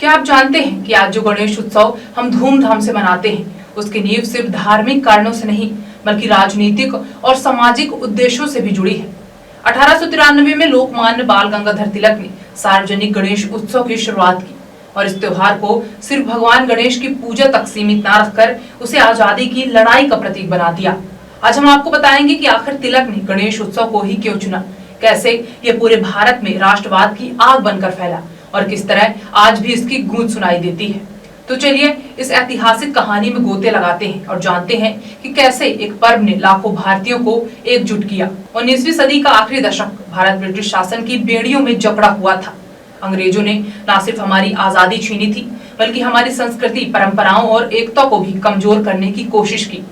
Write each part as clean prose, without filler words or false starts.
क्या आप जानते हैं कि आज जो गणेश उत्सव हम धूमधाम से मनाते हैं, उसकी नींव सिर्फ धार्मिक कारणों से नहीं बल्कि राजनीतिक और सामाजिक उद्देश्यों से भी जुड़ी है। 1893 में लोकमान्य बाल गंगाधर तिलक ने सार्वजनिक गणेश उत्सव की शुरुआत की और इस त्योहार को सिर्फ भगवान गणेश की पूजा तक सीमित न रखकर उसे आजादी की लड़ाई का प्रतीक बना दिया। आज हम आपको बताएंगे कि आखिर तिलक ने गणेश उत्सव को ही क्यों चुना, कैसे ये पूरे भारत में राष्ट्रवाद की आग बनकर फैला और किस तरह आज भी इसकी गूंज सुनाई देती है। तो चलिए इस ऐतिहासिक कहानी में गोते लगाते हैं और जानते हैं कि कैसे एक पर्व ने लाखों भारतीयों को एकजुट किया। 19वीं सदी का आखिरी दशक भारत ब्रिटिश शासन की बेड़ियों में जकड़ा हुआ था। अंग्रेजों ने न सिर्फ हमारी आजादी छीनी थी बल्कि हमारी संस्कृति, परंपराओं और एकता को भी कमजोर करने की कोशिश की।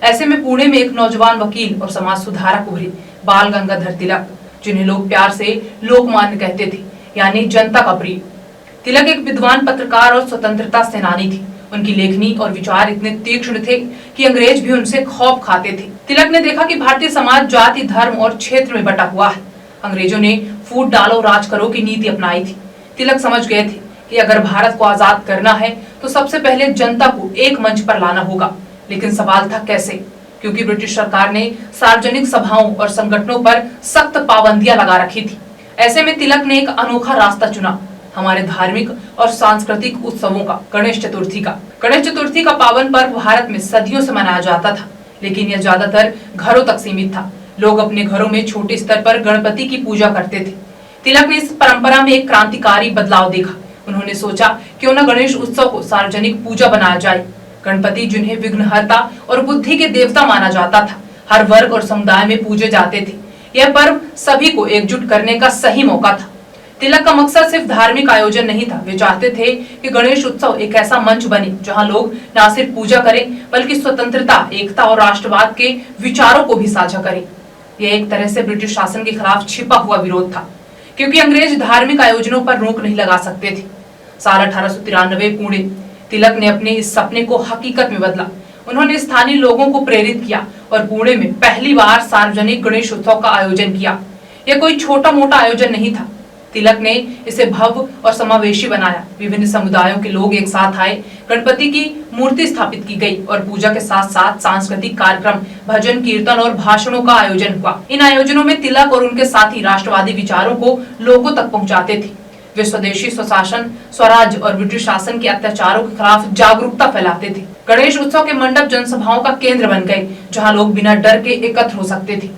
ऐसे में पुणे में एक नौजवान वकील और समाज सुधारक उभरे, बाल गंगाधर तिलक, जिन्हें लोग प्यार से लोकमान्य कहते थे, यानी जनता का प्रिय। तिलक एक विद्वान पत्रकार और स्वतंत्रता सेनानी थी। उनकी लेखनी और विचार इतने तीक्ष्ण थे कि अंग्रेज भी उनसे खौफ खाते थे। तिलक ने देखा कि भारतीय समाज जाति, धर्म और क्षेत्र में बटा हुआ है। अंग्रेजों ने फूट डालो राज करो की नीति अपनाई थी। तिलक समझ गए थे कि अगर भारत को आजाद करना है तो सबसे पहले जनता को एक मंच पर लाना होगा। लेकिन सवाल था कैसे, क्योंकि ब्रिटिश सरकार ने सार्वजनिक सभाओं और संगठनों पर सख्त पाबंदियां लगा रखी थी। ऐसे में तिलक ने एक अनोखा रास्ता चुना, हमारे धार्मिक और सांस्कृतिक उत्सवों का, गणेश चतुर्थी का। गणेश चतुर्थी का पावन पर्व भारत में सदियों से मनाया जाता था, लेकिन यह ज्यादातर घरों तक सीमित था। लोग अपने घरों में छोटे स्तर पर गणपति की पूजा करते थे। तिलक ने इस परंपरा में एक क्रांतिकारी बदलाव देखा। उन्होंने सोचा क्यों न गणेश उत्सव को सार्वजनिक पूजा बनाया जाए। गणपति, जिन्हें विघ्नहर्ता और बुद्धि के देवता माना जाता था, हर वर्ग और समुदाय में पूजे जाते थे। यह पर्व सभी को एकजुट करने का सही मौका था। तिलक का मकसद सिर्फ धार्मिक आयोजन नहीं था। वे चाहते थे कि गणेश उत्सव एक ऐसा मंच बने जहां लोग न सिर्फ पूजा करें बल्कि स्वतंत्रता, एकता और राष्ट्रवाद के विचारों को भी साझा करें। यह एक तरह से ब्रिटिश शासन के खिलाफ छिपा हुआ विरोध था, क्योंकि अंग्रेज धार्मिक आयोजनों पर रोक नहीं लगा सकते थे। साल 1893 पुणे, तिलक ने अपने इस सपने को हकीकत में बदला। उन्होंने स्थानीय लोगों को प्रेरित किया और पुणे में पहली बार सार्वजनिक गणेश उत्सव का आयोजन किया। यह कोई छोटा मोटा आयोजन नहीं था। तिलक ने इसे भव्य और समावेशी बनाया। विभिन्न समुदायों के लोग एक साथ आए, गणपति की मूर्ति स्थापित की गई और पूजा के साथ साथ सांस्कृतिक कार्यक्रम, भजन, कीर्तन और भाषणों का आयोजन हुआ। इन आयोजनों में तिलक और उनके साथी राष्ट्रवादी विचारों को लोगों तक पहुंचाते थे। वे स्वदेशी, स्वशासन, स्वराज और ब्रिटिश शासन के अत्याचारों के खिलाफ जागरूकता फैलाते थे। गणेश उत्सव के मंडप जनसभाओं का केंद्र बन गए, जहां लोग बिना डर के एकत्र हो सकते थे।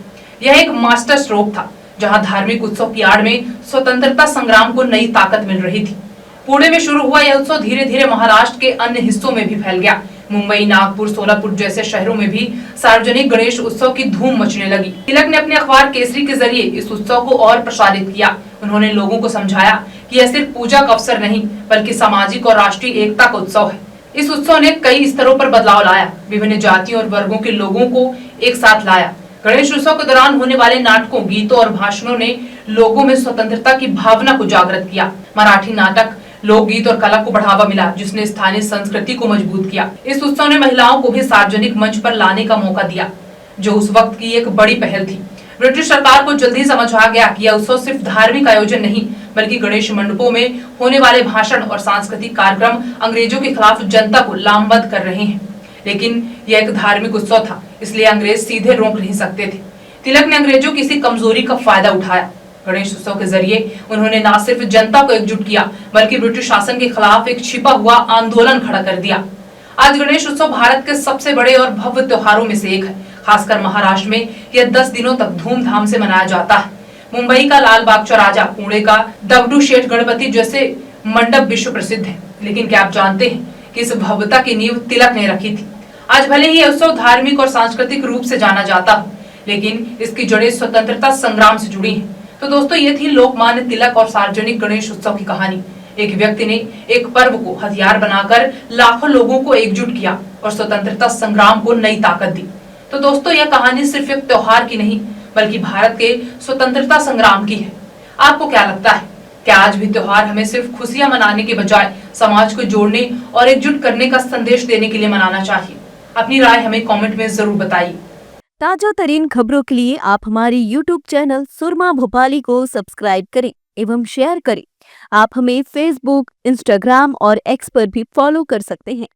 यह एक मास्टर स्ट्रोक था, जहां धार्मिक उत्सव की आड़ में स्वतंत्रता संग्राम को नई ताकत मिल रही थी। पुणे में शुरू हुआ यह उत्सव धीरे धीरे महाराष्ट्र के अन्य हिस्सों में भी फैल गया। मुंबई, नागपुर, सोलापुर जैसे शहरों में भी सार्वजनिक गणेश उत्सव की धूम मचने लगी। तिलक ने अपने अखबार केसरी के जरिए इस उत्सव को और प्रसारित किया। उन्होंने लोगों को समझाया कि यह सिर्फ पूजा का अवसर नहीं बल्कि सामाजिक और राष्ट्रीय एकता का उत्सव है। इस उत्सव ने कई स्तरों पर बदलाव लाया, विभिन्न जातियों और वर्गों के लोगों को एक साथ लाया। गणेश उत्सव के दौरान होने वाले नाटकों, गीतों और भाषणों ने लोगों में स्वतंत्रता की भावना को जागृत किया। मराठी नाटक, लोकगीत और कला को बढ़ावा मिला, जिसने स्थानीय संस्कृति को मजबूत किया। इस उत्सव ने महिलाओं को भी सार्वजनिक मंच पर लाने का मौका दिया, जो उस वक्त की एक बड़ी पहल थी। ब्रिटिश सरकार को जल्दी समझ आ गया कि यह उत्सव सिर्फ धार्मिक आयोजन नहीं बल्कि गणेश मंडपों में होने वाले भाषण और सांस्कृतिक कार्यक्रम अंग्रेजों के खिलाफ जनता को लामबंद कर रहे हैं। लेकिन यह एक धार्मिक उत्सव था, इसलिए अंग्रेज सीधे रोक नहीं सकते थे। तिलक ने अंग्रेजों की इसी कमजोरी का फायदा उठाया। गणेश उत्सव के जरिए उन्होंने न सिर्फ जनता को एकजुट किया बल्कि ब्रिटिश शासन के खिलाफ एक छिपा हुआ आंदोलन खड़ा कर दिया। आज गणेश उत्सव भारत के सबसे बड़े और भव्य त्योहारों में से एक है। खासकर महाराष्ट्र में यह 10 दिनों तक धूमधाम से मनाया जाता है। मुंबई का लाल बाग चौराहा, पुणे का दगडूशेठ गणपति जैसे मंडप विश्व प्रसिद्ध है। लेकिन क्या आप जानते हैं कि इस भव्यता की नींव तिलक ने रखी थी। आज भले ही यह उत्सव धार्मिक और सांस्कृतिक रूप से जाना जाता हो, लेकिन इसकी जड़ें स्वतंत्रता संग्राम से जुड़ी हैं। तो दोस्तों, ये थी लोकमान्य तिलक और सार्वजनिक गणेश उत्सव की कहानी। एक व्यक्ति ने एक पर्व को हथियार बनाकर लाखों लोगों को एकजुट किया और स्वतंत्रता संग्राम को नई ताकत दी। तो दोस्तों, यह कहानी सिर्फ एक त्योहार की नहीं बल्कि भारत के स्वतंत्रता संग्राम की है। आपको क्या लगता है, क्या आज भी त्योहार हमें सिर्फ खुशियां मनाने के बजाय समाज को जोड़ने और एकजुट करने का संदेश देने के लिए मनाना चाहिए? अपनी राय हमें कमेंट में जरूर बताइए। ताजा तरीन खबरों के लिए आप हमारी YouTube चैनल सुरमा भोपाली को सब्सक्राइब करें एवं शेयर करें। आप हमें फेसबुक, इंस्टाग्राम और एक्स पर भी फॉलो कर सकते हैं।